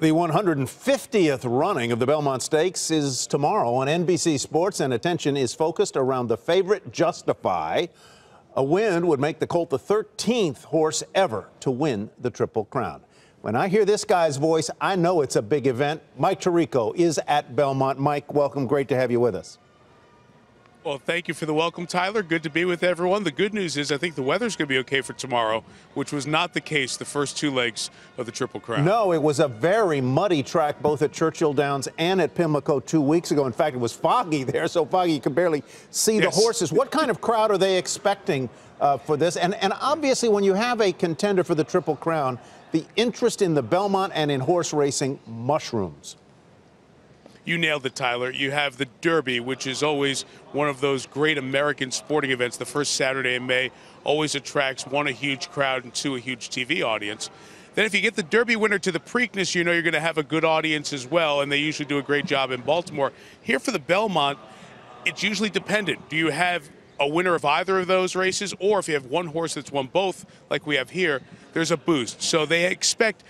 The 150th running of the Belmont Stakes is tomorrow on NBC Sports, and attention is focused around the favorite Justify. A win would make the colt the 13th horse ever to win the Triple Crown. When I hear this guy's voice, I know it's a big event. Mike Tirico is at Belmont. Mike, welcome. Great to have you with us. Well, thank you for the welcome, Tyler. Good to be with everyone. The good news is I think the weather's going to be okay for tomorrow, which was not the case the first two legs of the Triple Crown. No, it was a very muddy track both at Churchill Downs and at Pimlico 2 weeks ago. In fact, it was foggy there, so foggy you could barely see the horses. What kind of crowd are they expecting for this? And obviously, when you have a contender for the Triple Crown, the interest in the Belmont and in horse racing mushrooms. You nailed it, Tyler. You have the Derby, which is always one of those great American sporting events. The first Saturday in May always attracts, one, a huge crowd, and two, a huge TV audience. Then if you get the Derby winner to the Preakness, you know you're going to have a good audience as well, and they usually do a great job in Baltimore. Here for the Belmont, it's usually dependent. Do you have a winner of either of those races, or if you have one horse that's won both, like we have here, there's a boost. So they expect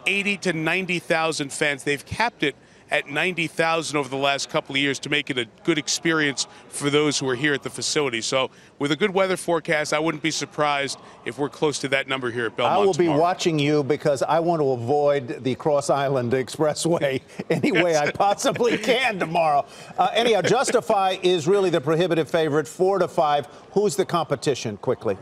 80 to 90,000 fans. They've capped it at 90,000 over the last couple of years to make it a good experience for those who are here at the facility. So with a good weather forecast, I wouldn't be surprised if we're close to that number here at Belmont I will tomorrow. be watching you because I want to avoid the Cross Island Expressway any way I possibly can tomorrow. Anyhow, Justify is really the prohibitive favorite, 4-5. Who's the competition, quickly?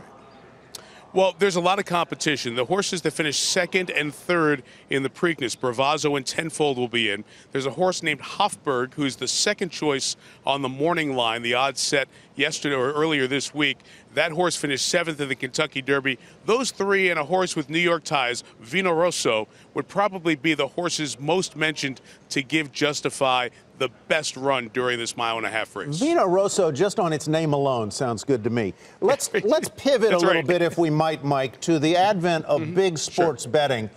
Well, there's a lot of competition. The horses that finish second and third in the Preakness, Bravazzo and Tenfold will be in. There's a horse named Hofburg, who's the second choice on the morning line, the odds set yesterday or earlier this week. That horse finished seventh in the Kentucky Derby. Those three and a horse with New York ties, Vino Rosso, would probably be the horses most mentioned to give Justify the best run during this mile-and-a-half race. Vino Rosso, just on its name alone, sounds good to me. Let's pivot a little bit, if we might, Mike, to the advent of big sports betting,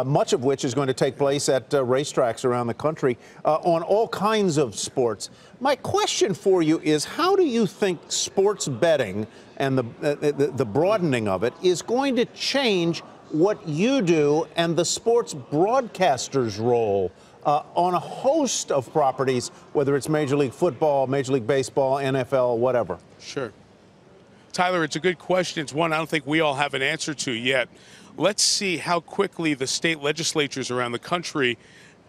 much of which is going to take place at racetracks around the country on all kinds of sports. My question for you is, how do you think sports betting and the broadening of it is going to change what you do and the sports broadcaster's role on a host of properties, whether it's Major League Football, Major League Baseball, NFL, whatever? Sure. Tyler, it's a good question. It's one I don't think we all have an answer to yet. Let's see how quickly the state legislatures around the country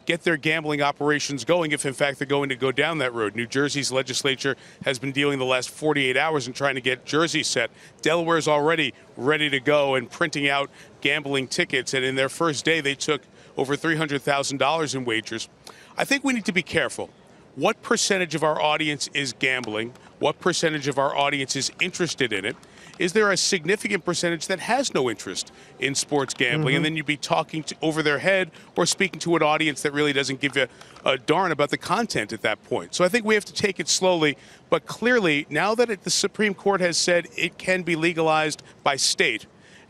get their gambling operations going, if in fact they're going to go down that road. New Jersey's legislature has been dealing the last 48 hours and trying to get Jersey set. Delaware's already ready to go and printing out gambling tickets, and in their first day they took over $300,000 in wagers. I think we need to be careful. What percentage of our audience is gambling? What percentage of our audience is interested in it? Is there a significant percentage that has no interest in sports gambling? And then you'd be talking over their head or speaking to an audience that really doesn't give you a darn about the content at that point. So I think we have to take it slowly. But clearly, now that the Supreme Court has said it can be legalized by state,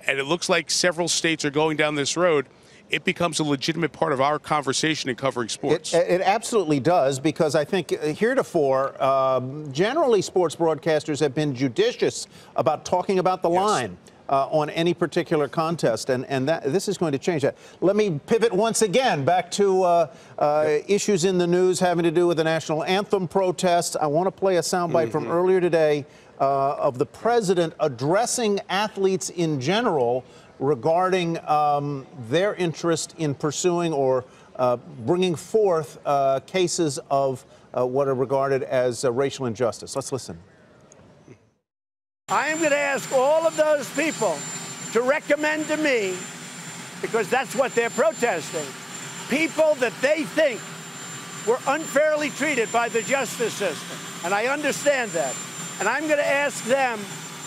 and it looks like several states are going down this road, it becomes a legitimate part of our conversation in covering sports. It absolutely does, because I think heretofore, generally sports broadcasters have been judicious about talking about the line on any particular contest, and this is going to change that. Let me pivot once again back to issues in the news having to do with the national anthem protests. I want to play a soundbite from earlier today of the president addressing athletes in general regarding their interest in pursuing or bringing forth cases of what are regarded as racial injustice. Let's listen. I am going to ask all of those people to recommend to me, because that's what they're protesting, people that they think were unfairly treated by the justice system. And I understand that. And I'm going to ask them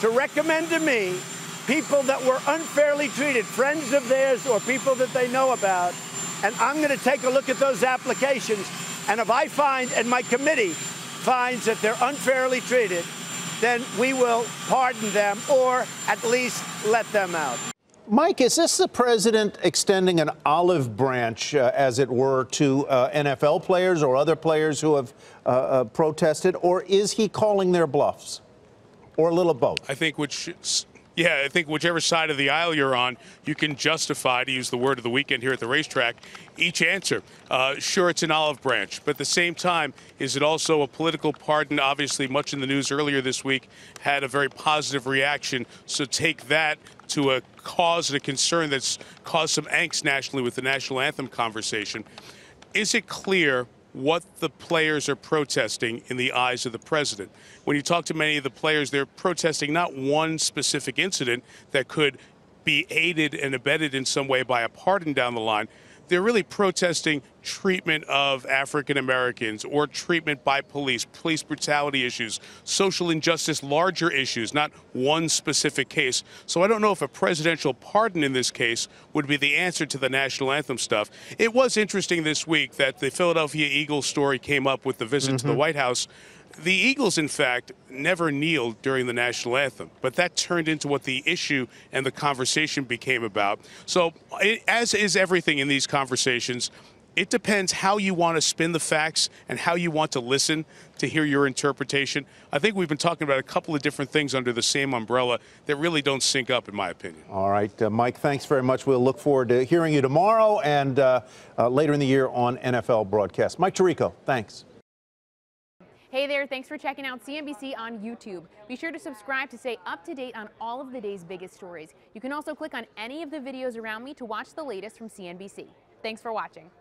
to recommend to me people that were unfairly treated, friends of theirs or people that they know about, and I'm going to take a look at those applications, and if I find, and my committee finds that they're unfairly treated, then we will pardon them or at least let them out. Mike, is this the president extending an olive branch, as it were, to NFL players or other players who have protested, or is he calling their bluffs, or a little of both? I think Yeah, I think whichever side of the aisle you're on, you can justify, to use the word of the weekend here at the racetrack, each answer. Sure, it's an olive branch, but at the same time, is it also a political pardon? Obviously, much in the news earlier this week had a very positive reaction. So take that to a cause and a concern that's caused some angst nationally with the national anthem conversation. Is it clear what the players are protesting in the eyes of the president? When you talk to many of the players, they're protesting not one specific incident that could be aided and abetted in some way by a pardon down the line. They're really protesting treatment of African Americans or treatment by police brutality issues, social injustice, larger issues, not one specific case. So I don't know if a presidential pardon in this case would be the answer to the national anthem stuff. It was interesting this week that the Philadelphia Eagles story came up with the visit to the White House. The Eagles, in fact, never kneeled during the national anthem, but that turned into what the issue and the conversation became about. So, as is everything in these conversations, it depends how you want to spin the facts and how you want to listen to hear your interpretation. I think we've been talking about a couple of different things under the same umbrella that really don't sync up, in my opinion. All right, Mike, thanks very much. We'll look forward to hearing you tomorrow and later in the year on NFL broadcast. Mike Tirico, thanks. Hey there, thanks for checking out CNBC on YouTube. Be sure to subscribe to stay up to date on all of the day's biggest stories. You can also click on any of the videos around me to watch the latest from CNBC. Thanks for watching.